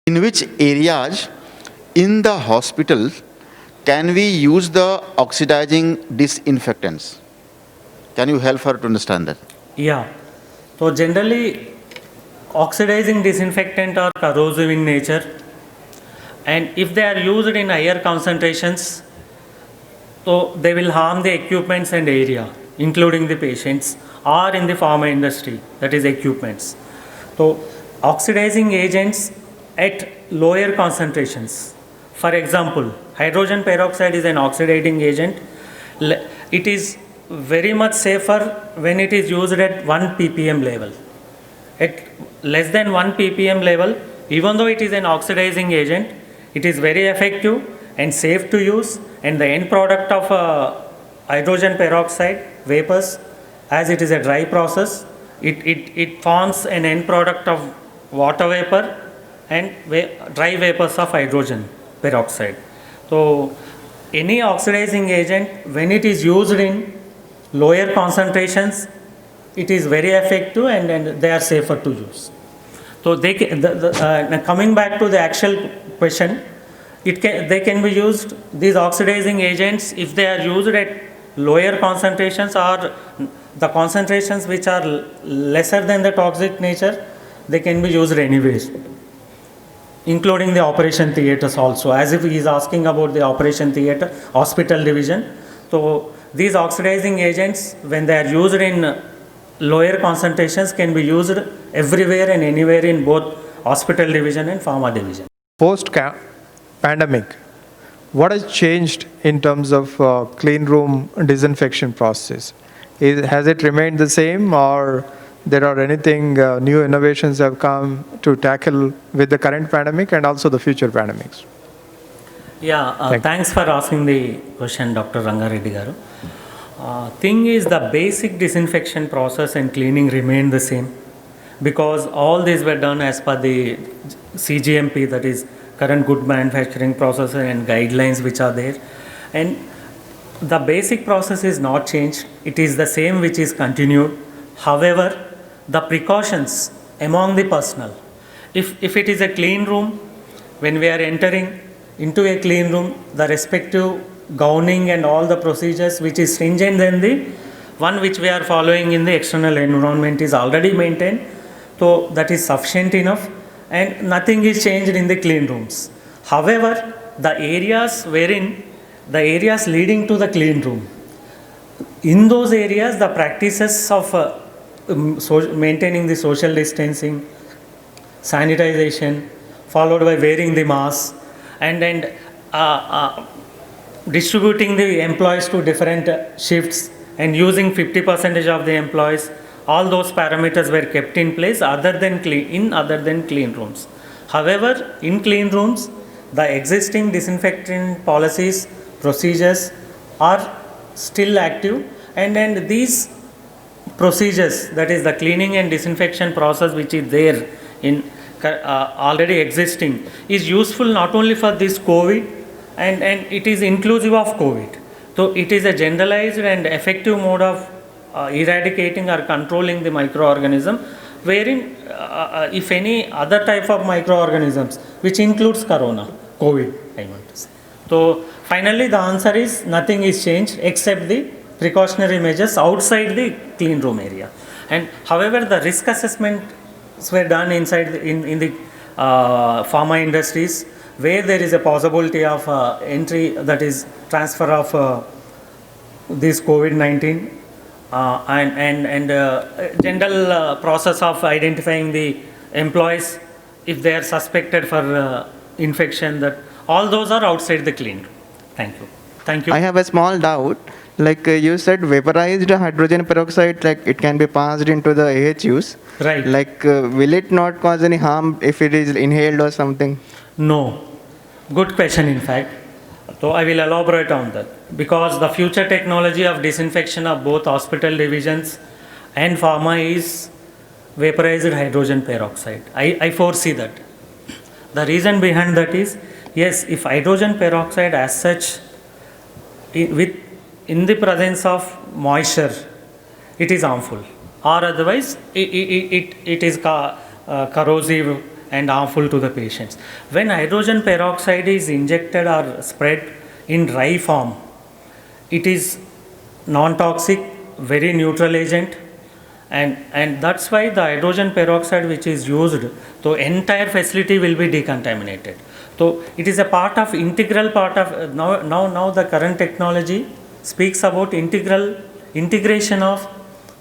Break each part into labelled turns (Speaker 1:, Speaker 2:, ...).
Speaker 1: In which areas in the hospital can we use the oxidizing disinfectants? Can you help her to understand that?
Speaker 2: Yeah. So generally, oxidizing disinfectant are corrosive in nature, and if they are used in higher concentrations, so they will harm the equipments and area, including the patients, or in the pharma industry, that is equipments. So oxidizing agents at lower concentrations. For example, hydrogen peroxide is an oxidizing agent. It is very much safer when it is used at 1 ppm level. At less than 1 ppm level, even though it is an oxidizing agent, it is very effective and safe to use, and the end product of hydrogen peroxide vapors, as it is a dry process, it forms an end product of water vapor and dry vapors of hydrogen peroxide. So any oxidizing agent, when it is used in lower concentrations, it is very effective and they are safer to use. So coming back to the actual question, they can be used, these oxidizing agents, if they are used at lower concentrations or the concentrations which are lesser than the toxic nature, they can be used anyways, including the operation theaters also, as if he is asking about the operation theater, hospital division. So these oxidizing agents, when they are used in lower concentrations, can be used everywhere and anywhere in both hospital division and pharma division.
Speaker 3: Post-pandemic, what has changed in terms of clean room disinfection process? Has it remained the same, or there are anything new innovations have come to tackle with the current pandemic and also the future pandemics?
Speaker 2: Yeah, thanks for asking the question, Dr. Rangareddy garu. Thing is, the basic disinfection process and cleaning remain the same, because all these were done as per the CGMP, that is current good manufacturing process, and guidelines which are there, and the basic process is not changed. It is the same which is continued. However, the precautions among the personnel, if it is a clean room, when we are entering into a clean room, the respective gowning and all the procedures which is stringent than the one which we are following in the external environment is already maintained. So that is sufficient enough, and nothing is changed in the clean rooms. However, the areas leading to the clean room, in those areas the practices of maintaining the social distancing, sanitization, followed by wearing the mask, and distributing the employees to different shifts and using 50% of the employees, all those parameters were kept in place other than clean rooms. However, in clean rooms, the existing disinfecting policies, procedures are still active, and these procedures, that is the cleaning and disinfection process which is there in already existing, is useful not only for this COVID, and it is inclusive of COVID. So it is a generalized and effective mode of eradicating or controlling the microorganism, wherein if any other type of microorganisms, which includes COVID, I want to say. So finally the answer is nothing is changed except the precautionary measures outside the clean room area. And however, the risk assessments were done inside in the pharma industries, where there is a possibility of entry, that is transfer of this COVID-19, and general process of identifying the employees if they are suspected for infection, that all those are outside the clean room. Thank you.
Speaker 4: I have a small doubt. Like you said, vaporized hydrogen peroxide, like it can be passed into the AHUs.
Speaker 2: Right.
Speaker 4: Like, will it not cause any harm if it is inhaled or something?
Speaker 2: No. Good question, in fact. So I will elaborate on that, because the future technology of disinfection of both hospital divisions and pharma is vaporized hydrogen peroxide. I foresee that. The reason behind that is, yes, if hydrogen peroxide as such, in the presence of moisture, it is harmful, or otherwise it is corrosive and harmful to the patients. When hydrogen peroxide is injected or spread in dry form, it is non-toxic, very neutral agent, and that's why the hydrogen peroxide which is used, the entire facility will be decontaminated. So it is a part of integral part of now the current technology speaks about integration of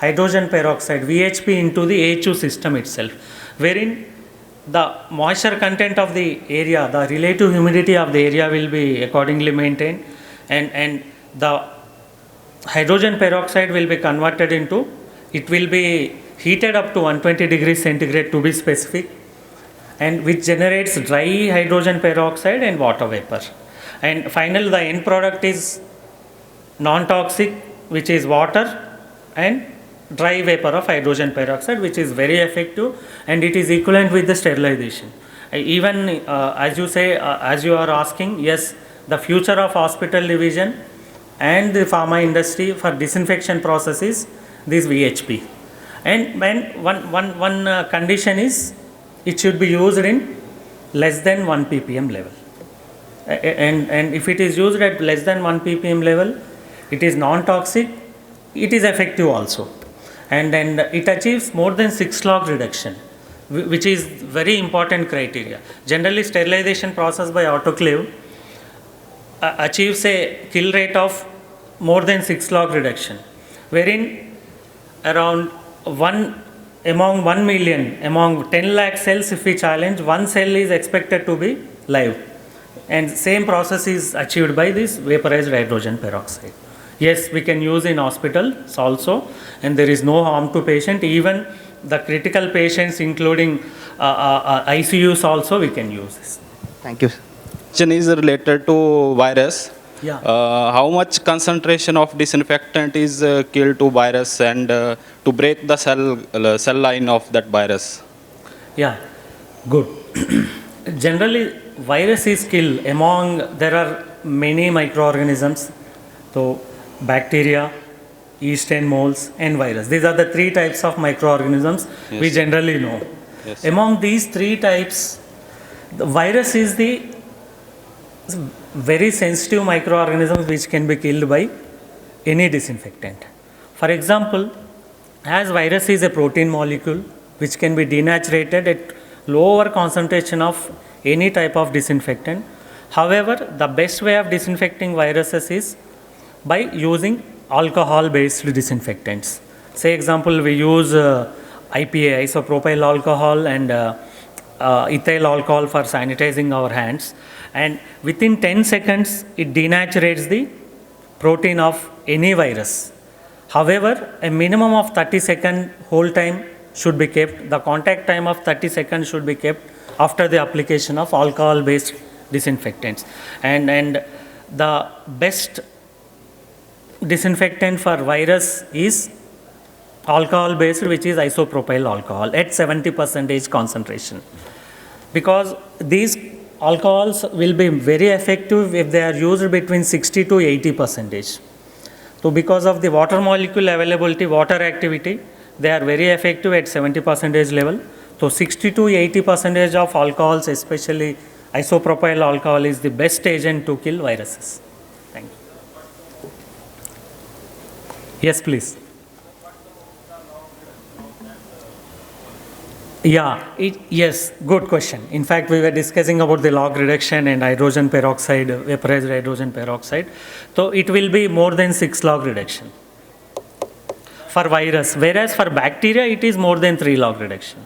Speaker 2: hydrogen peroxide VHP into the AHU system itself, wherein the moisture content of the area, the relative humidity of the area will be accordingly maintained, and the hydrogen peroxide will be converted into, it will be heated up to 120 degrees centigrade to be specific, and which generates dry hydrogen peroxide and water vapor. And finally, the end product is non-toxic, which is water and dry vapor of hydrogen peroxide, which is very effective, and it is equivalent with the sterilization. Even as you say, as you are asking, yes, the future of hospital division and the pharma industry for disinfection process is this VHP. And when one condition is, it should be used in less than 1 ppm level. And if it is used at less than 1 ppm level, it is non-toxic, it is effective also. And it achieves more than 6 log reduction, which is very important criteria. Generally, sterilization process by autoclave achieves a kill rate of more than 6 log reduction, wherein around among 1 million, among 10 lakh cells, if we challenge, 1 cell is expected to be live. And same process is achieved by this vaporized hydrogen peroxide. Yes, we can use in hospitals also, and there is no harm to patient. Even the critical patients, including ICUs also, we can use this.
Speaker 4: Thank you.
Speaker 5: Question is related to virus.
Speaker 2: Yeah.
Speaker 5: How much concentration of disinfectant is killed to virus and to break the cell line of that virus?
Speaker 2: Yeah, good. Generally, virus is killed there are many microorganisms. So, bacteria, yeast and molds, and virus. These are the 3 types of microorganisms we generally know.
Speaker 5: Yes.
Speaker 2: Among these 3 types, the virus is the very sensitive microorganism which can be killed by any disinfectant. For example, as virus is a protein molecule which can be denaturated at lower concentration of any type of disinfectant. However, the best way of disinfecting viruses is by using alcohol-based disinfectants. Say example, we use IPA, isopropyl alcohol, and ethyl alcohol for sanitizing our hands, and within 10 seconds it denaturates the protein of any virus. However, a minimum of 30-second hold time should be kept. The contact time of 30 seconds should be kept after the application of alcohol-based disinfectants. And the best disinfectant for virus is alcohol-based, which is isopropyl alcohol at 70% concentration. Because these alcohols will be very effective if they are used between 60 to 80%. So because of the water molecule availability, water activity, they are very effective at 70% level. So 60 to 80% of alcohols, especially isopropyl alcohol, is the best agent to kill viruses. Thank you. Yes, please. Yeah, yes, good question. In fact, we were discussing about the log reduction and hydrogen peroxide, vaporized hydrogen peroxide. So it will be more than 6 log reduction for virus, whereas for bacteria it is more than 3 log reduction.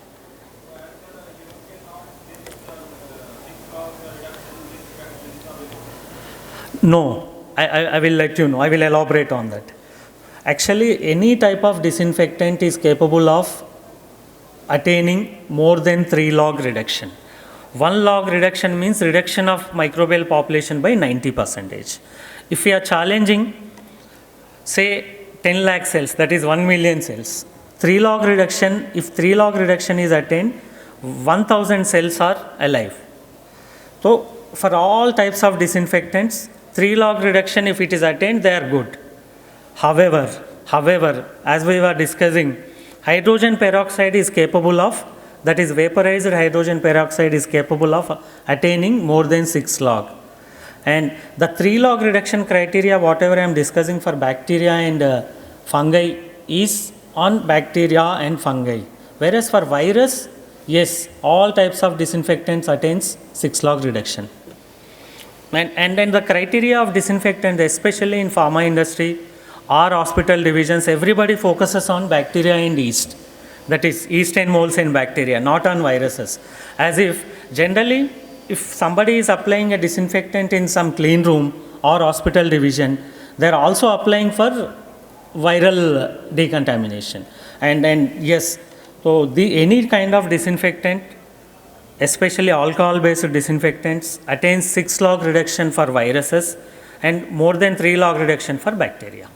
Speaker 2: No, I will let you know. I will elaborate on that. Actually, any type of disinfectant is capable of attaining more than 3 log reduction. 1 log reduction means reduction of microbial population by 90%. If we are challenging, say, 10 lakh cells, that is 1 million cells, 3 log reduction, if 3 log reduction is attained, 1000 cells are alive. So, for all types of disinfectants, 3 log reduction, if it is attained, they are good. However, as we were discussing, hydrogen peroxide is capable of that is vaporized hydrogen peroxide is capable of attaining more than 6 log. And the 3 log reduction criteria, whatever I am discussing for bacteria and fungi, is on bacteria and fungi. Whereas for virus, yes, all types of disinfectants attains 6 log reduction. And then the criteria of disinfectant, especially in pharma industry or hospital divisions, everybody focuses on bacteria and yeast. That is yeast and molds and bacteria, not on viruses. As if generally, if somebody is applying a disinfectant in some clean room or hospital division, they are also applying for viral decontamination. And yes, so any kind of disinfectant, especially alcohol-based disinfectants, attains 6 log reduction for viruses and more than 3 log reduction for bacteria.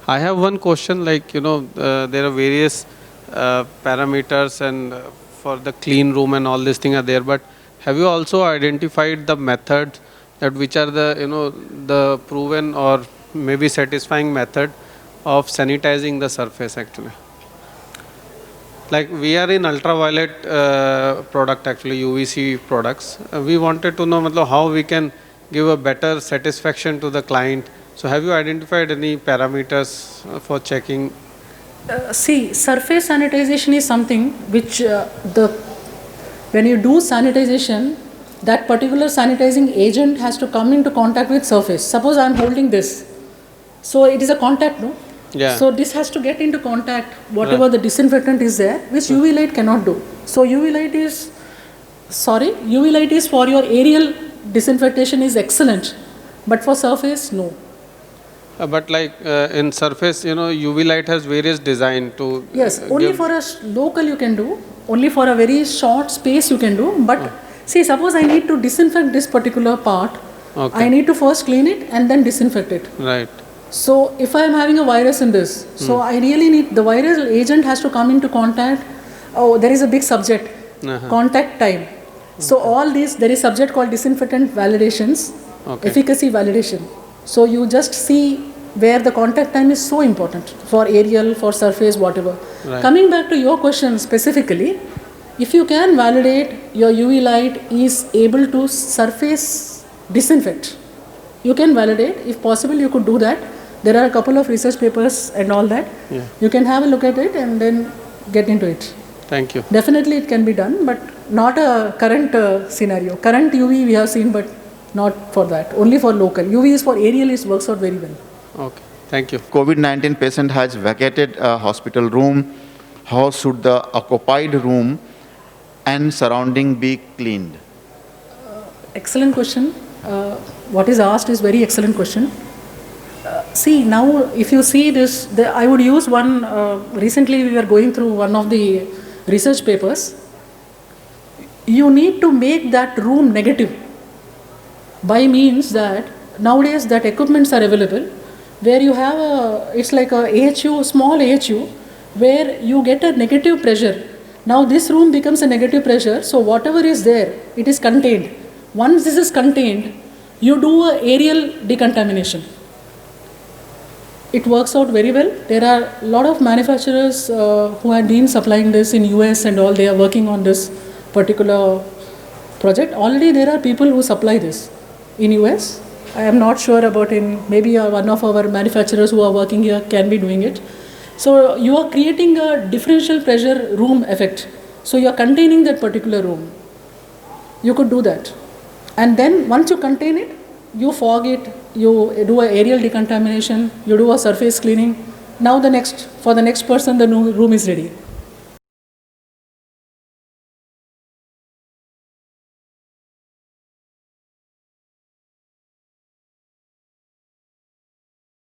Speaker 6: I have one question, like, there are various parameters and for the clean room and all these things are there, but have you also identified the method that which are the, the proven or maybe satisfying method of sanitizing the surface actually? Like we are in ultraviolet product actually, UVC products. We wanted to know how we can give a better satisfaction to the client. So have you identified any parameters for checking?
Speaker 7: See, surface sanitization is something which when you do sanitization, that particular sanitizing agent has to come into contact with surface. Suppose I am holding this. So it is a contact, no?
Speaker 6: Yeah.
Speaker 7: So this has to get into contact, whatever the disinfectant is there, which UV light cannot do. So UV light is for your aerial disinfectation is excellent, but for surface, no.
Speaker 6: But like in surface, UV light has various design to.
Speaker 7: Yes, only for a local you can do, only for a very short space you can do. But see, suppose I need to disinfect this particular part, I need to first clean it and then disinfect it.
Speaker 6: Right.
Speaker 7: So if I am having a virus in this, so I really need, the viral agent has to come into contact. Oh, there is a big subject, contact time. So all these, there is subject called disinfectant validations, efficacy validation. So you just see where the contact time is so important for aerial, for surface, whatever.
Speaker 6: Right.
Speaker 7: Coming back to your question specifically, if you can validate your UV light is able to surface disinfect, you can validate. If possible, you could do that. There are a couple of research papers and all that.
Speaker 6: Yeah.
Speaker 7: You can have a look at it and then get into it.
Speaker 6: Thank you.
Speaker 7: Definitely it can be done, but not a current scenario. Current UV we have seen, but not for that. Only for local. UV is for aerial, it works out very well.
Speaker 6: Okay. Thank you.
Speaker 1: COVID-19 patient has vacated a hospital room. How should the occupied room and surrounding be cleaned?
Speaker 7: Excellent question. What is asked is very excellent question. See, now if you see this, I would use one, recently we were going through one of the research papers. You need to make that room negative by means that nowadays that equipments are available where you have it's like a AHU, small AHU, where you get a negative pressure. Now this room becomes a negative pressure, so whatever is there, it is contained. Once this is contained, you do a aerial decontamination. It works out very well. There are a lot of manufacturers who have been supplying this in US and all. They are working on this particular project. Already there are people who supply this in US. I am not sure about maybe one of our manufacturers who are working here can be doing it. So you are creating a differential pressure room effect. So you are containing that particular room. You could do that. And then once you contain it, you fog it, you do an aerial decontamination, you do a surface cleaning. Now for the next person, the new room is ready.